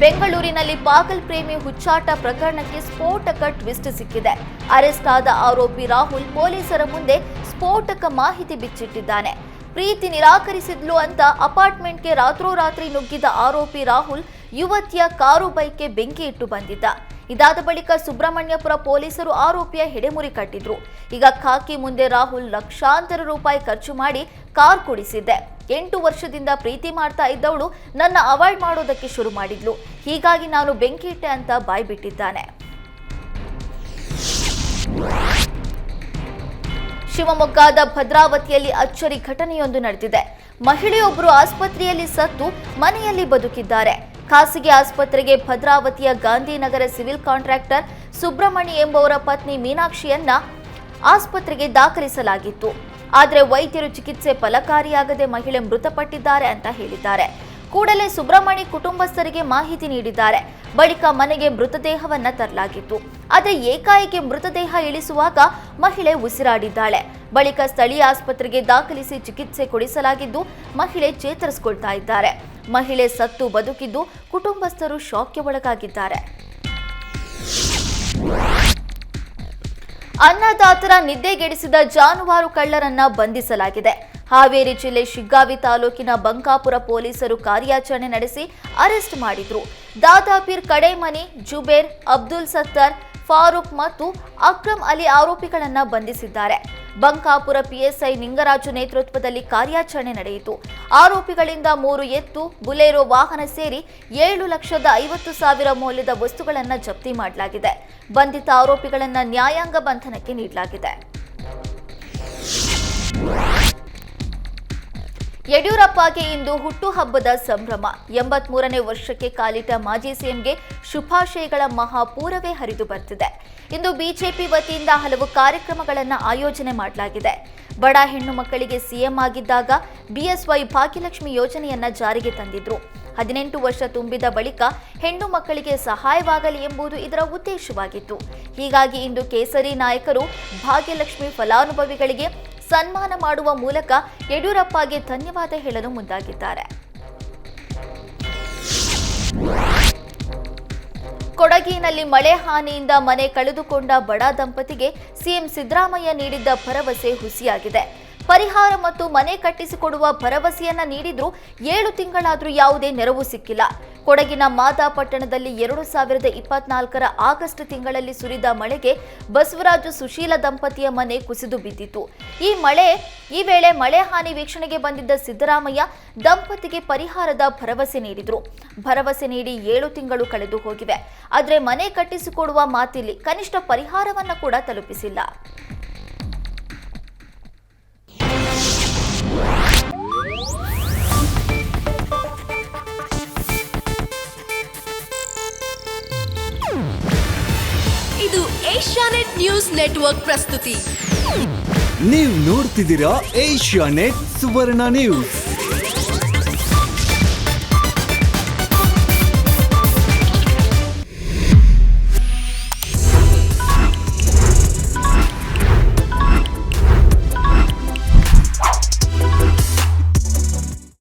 ಬೆಂಗಳೂರಿನಲ್ಲಿ ಪಾಗಲ್ ಪ್ರೇಮಿ ಹುಚ್ಚಾಟ ಪ್ರಕರಣಕ್ಕೆ ಸ್ಫೋಟಕ ಟ್ವಿಸ್ಟ್ ಸಿಕ್ಕಿದೆ. ಅರೆಸ್ಟ್ ಆದ ಆರೋಪಿ ರಾಹುಲ್ ಪೊಲೀಸರ ಮುಂದೆ ಸ್ಫೋಟಕ ಮಾಹಿತಿ ಬಿಚ್ಚಿಟ್ಟಿದ್ದಾನೆ. ಪ್ರೀತಿ ನಿರಾಕರಿಸಿದ್ಲು ಅಂತ ಅಪಾರ್ಟ್ಮೆಂಟ್ಗೆ ರಾತ್ರೋರಾತ್ರಿ ನುಗ್ಗಿದ ಆರೋಪಿ ರಾಹುಲ್ ಯುವತಿಯ ಕಾರು ಬೈಕ್ಗೆ ಬೆಂಕಿ ಇಟ್ಟು ಬಂದಿದ್ದ. ಇದಾದ ಬಳಿಕ ಸುಬ್ರಹ್ಮಣ್ಯಪುರ ಪೊಲೀಸರು ಆರೋಪಿಯ ಹೆಡೆಮುರಿ ಕಟ್ಟಿದ್ರು. ಈಗ ಖಾಕಿ ಮುಂದೆ ರಾಹುಲ್ ಲಕ್ಷಾಂತರ ರೂಪಾಯಿ ಖರ್ಚು ಮಾಡಿ ಕಾರ್ ಕೊಡಿಸಿದ್ದೆ. 8 ವರ್ಷದಿಂದ ಪ್ರೀತಿ ಮಾಡ್ತಾ ಇದ್ದವಳು ನನ್ನ ಅವಾಯ್ಡ್ ಮಾಡೋದಕ್ಕೆ ಶುರು ಮಾಡಿದ್ಲು. ಹೀಗಾಗಿ ನಾನು ಬೆಂಕಿ ಇಟ್ಟೆ ಅಂತ ಬಾಯ್ಬಿಟ್ಟಿದ್ದಾನೆ. ಶಿವಮೊಗ್ಗದ ಭದ್ರಾವತಿಯಲ್ಲಿ ಅಚ್ಚರಿ ಘಟನೆಯೊಂದು ನಡೆದಿದೆ. ಮಹಿಳೆಯೊಬ್ಬರು ಆಸ್ಪತ್ರೆಯಲ್ಲಿ ಸತ್ತು ಮನೆಯಲ್ಲಿ ಬದುಕಿದ್ದಾರೆ. ಖಾಸಗಿ ಆಸ್ಪತ್ರೆಗೆ ಭದ್ರಾವತಿಯ ಗಾಂಧಿನಗರ ಸಿವಿಲ್ ಕಾಂಟ್ರಾಕ್ಟರ್ ಸುಬ್ರಹ್ಮಣಿ ಎಂಬುವರ ಪತ್ನಿ ಮೀನಾಕ್ಷಿಯನ್ನ ಆಸ್ಪತ್ರೆಗೆ ದಾಖಲಿಸಲಾಗಿತ್ತು. ಆದರೆ ವೈದ್ಯರು ಚಿಕಿತ್ಸೆ ಫಲಕಾರಿಯಾಗದೆ ಮಹಿಳೆ ಮೃತಪಟ್ಟಿದ್ದಾರೆ ಅಂತ ಹೇಳಿದ್ದಾರೆ. ಕೂಡಲೇ ಸುಬ್ರಹ್ಮಣಿ ಕುಟುಂಬಸ್ಥರಿಗೆ ಮಾಹಿತಿ ನೀಡಿದ್ದಾರೆ. ಬಳಿಕ ಮನೆಗೆ ಮೃತದೇಹವನ್ನ ತರಲಾಗಿತ್ತು. ಆದರೆ ಏಕಾಏಕಿ ಮೃತದೇಹ ಇಳಿಸುವಾಗ ಮಹಿಳೆ ಉಸಿರಾಡಿದ್ದಾಳೆ. ಬಳಿಕ ಸ್ಥಳೀಯ ಆಸ್ಪತ್ರೆಗೆ ದಾಖಲಿಸಿ ಚಿಕಿತ್ಸೆ ಕೊಡಿಸಲಾಗಿದ್ದು ಮಹಿಳೆ ಚೇತರಿಸಿಕೊಳ್ತಾ ಇದ್ದಾರೆ. ಮಹಿಳೆ ಸತ್ತು ಬದುಕಿದ್ದು ಕುಟುಂಬಸ್ಥರು ಶಾಕ್ಗೆ ಒಳಗಾಗಿದ್ದಾರೆ. ಅನ್ನದಾತರ ನಿದ್ದೆಗೆಡಿಸಿದ ಜಾನುವಾರು ಕಳ್ಳರನ್ನ ಬಂಧಿಸಲಾಗಿದೆ. ಹಾವೇರಿ ಜಿಲ್ಲೆ ಶಿಗ್ಗಾವಿ ತಾಲೂಕಿನ ಬಂಕಾಪುರ ಪೊಲೀಸರು ಕಾರ್ಯಾಚರಣೆ ನಡೆಸಿ ಅರೆಸ್ಟ್ ಮಾಡಿದ್ರು. ದಾದಾಪೀರ್ ಕಡೇಮನಿ, ಜುಬೇರ್, ಅಬ್ದುಲ್ ಸತ್ತಾರ್, ಫಾರೂಕ್ ಮತ್ತು ಅಕ್ರಮ್ ಅಲಿ ಆರೋಪಿಗಳನ್ನ ಬಂಧಿಸಿದ್ದಾರೆ. ಬಂಕಾಪುರ ಪಿಎಸ್ಐ ನಿಂಗರಾಜು ನೇತೃತ್ವದಲ್ಲಿ ಕಾರ್ಯಾಚರಣೆ ನಡೆಯಿತು. ಆರೋಪಿಗಳಿಂದ 3 ಎತ್ತು, ಬುಲೆರೋ ವಾಹನ ಸೇರಿ 7,50,000 ಮೌಲ್ಯದ ವಸ್ತುಗಳನ್ನು ಜಪ್ತಿ ಮಾಡಲಾಗಿದೆ. ಬಂಧಿತ ಆರೋಪಿಗಳನ್ನು ನ್ಯಾಯಾಂಗ ಬಂಧನಕ್ಕೆ ನೀಡಲಾಗಿದೆ. ಯಡಿಯೂರಪ್ಪಗೆ ಇಂದು ಹುಟ್ಟುಹಬ್ಬದ ಸಂಭ್ರಮ. 83ನೇ ವರ್ಷಕ್ಕೆ ಕಾಲಿಟ್ಟ ಮಾಜಿ ಸಿಎಂಗೆ ಶುಭಾಶಯಗಳ ಮಹಾಪೂರವೇ ಹರಿದು ಬರ್ತಿದೆ. ಇಂದು ಬಿಜೆಪಿ ವತಿಯಿಂದ ಹಲವು ಕಾರ್ಯಕ್ರಮಗಳನ್ನು ಆಯೋಜನೆ ಮಾಡಲಾಗಿದೆ. ಬಡ ಹೆಣ್ಣು ಮಕ್ಕಳಿಗೆ ಸಿಎಂ ಆಗಿದ್ದಾಗ ಬಿಎಸ್ವೈ ಭಾಗ್ಯಲಕ್ಷ್ಮಿ ಯೋಜನೆಯನ್ನ ಜಾರಿಗೆ ತಂದಿದ್ರು. 18 ವರ್ಷ ತುಂಬಿದ ಬಳಿಕ ಹೆಣ್ಣು ಮಕ್ಕಳಿಗೆ ಸಹಾಯವಾಗಲಿ ಎಂಬುದು ಇದರ ಉದ್ದೇಶವಾಗಿತ್ತು. ಹೀಗಾಗಿ ಇಂದು ಕೇಸರಿ ನಾಯಕರು ಭಾಗ್ಯಲಕ್ಷ್ಮಿ ಫಲಾನುಭವಿಗಳಿಗೆ ಸನ್ಮಾನ ಮಾಡುವ ಮೂಲಕ ಯಡಿಯೂರಪ್ಪಗೆ ಧನ್ಯವಾದ ಹೇಳಲು ಮುಂದಾಗಿದ್ದಾರೆ. ಕೊಡಗಿನಲ್ಲಿ ಮಳೆ ಹಾನಿಯಿಂದ ಮನೆ ಕಳೆದುಕೊಂಡ ಬಡ ದಂಪತಿಗೆ ಸಿಎಂ ಸಿದ್ದರಾಮಯ್ಯ ನೀಡಿದ್ದ ಭರವಸೆ ಹುಸಿಯಾಗಿದೆ. ಪರಿಹಾರ ಮತ್ತು ಮನೆ ಕಟ್ಟಿಸಿಕೊಡುವ ಭರವಸೆಯನ್ನ ನೀಡಿದ್ರೂ 7 ತಿಂಗಳಾದ್ರೂ ಯಾವುದೇ ನೆರವು ಸಿಕ್ಕಿಲ್ಲ. ಕೊಡಗಿನ ಮಾದಾಪಟ್ಟಣದಲ್ಲಿ 2024ರ ಆಗಸ್ಟ್ ತಿಂಗಳಲ್ಲಿ ಸುರಿದ ಮಳೆಗೆ ಬಸವರಾಜು ಸುಶೀಲ ದಂಪತಿಯ ಮನೆ ಕುಸಿದು ಬಿದ್ದಿತ್ತು. ಈ ವೇಳೆ ಮಳೆ ಹಾನಿ ವೀಕ್ಷಣೆಗೆ ಬಂದಿದ್ದ ಸಿದ್ದರಾಮಯ್ಯ ದಂಪತಿಗೆ ಪರಿಹಾರದ ಭರವಸೆ ನೀಡಿದ್ರು. ಭರವಸೆ ನೀಡಿ 7 ತಿಂಗಳು ಕಳೆದು ಹೋಗಿವೆ. ಆದರೆ ಮನೆ ಕಟ್ಟಿಸಿಕೊಡುವ ಮಾತಿಲ್ಲಿ ಕನಿಷ್ಠ ಪರಿಹಾರವನ್ನ ಕೂಡ ತಲುಪಿಸಿಲ್ಲ. ಇದು ಏಷ್ಯಾನೆಟ್ ನ್ಯೂಸ್ ನೆಟ್ವರ್ಕ್ ಪ್ರಸ್ತುತಿ. ನೀವು ನೋಡ್ತಿದ್ದೀರಾ ಏಷ್ಯಾನೆಟ್ ಸುವರ್ಣ ನ್ಯೂಸ್.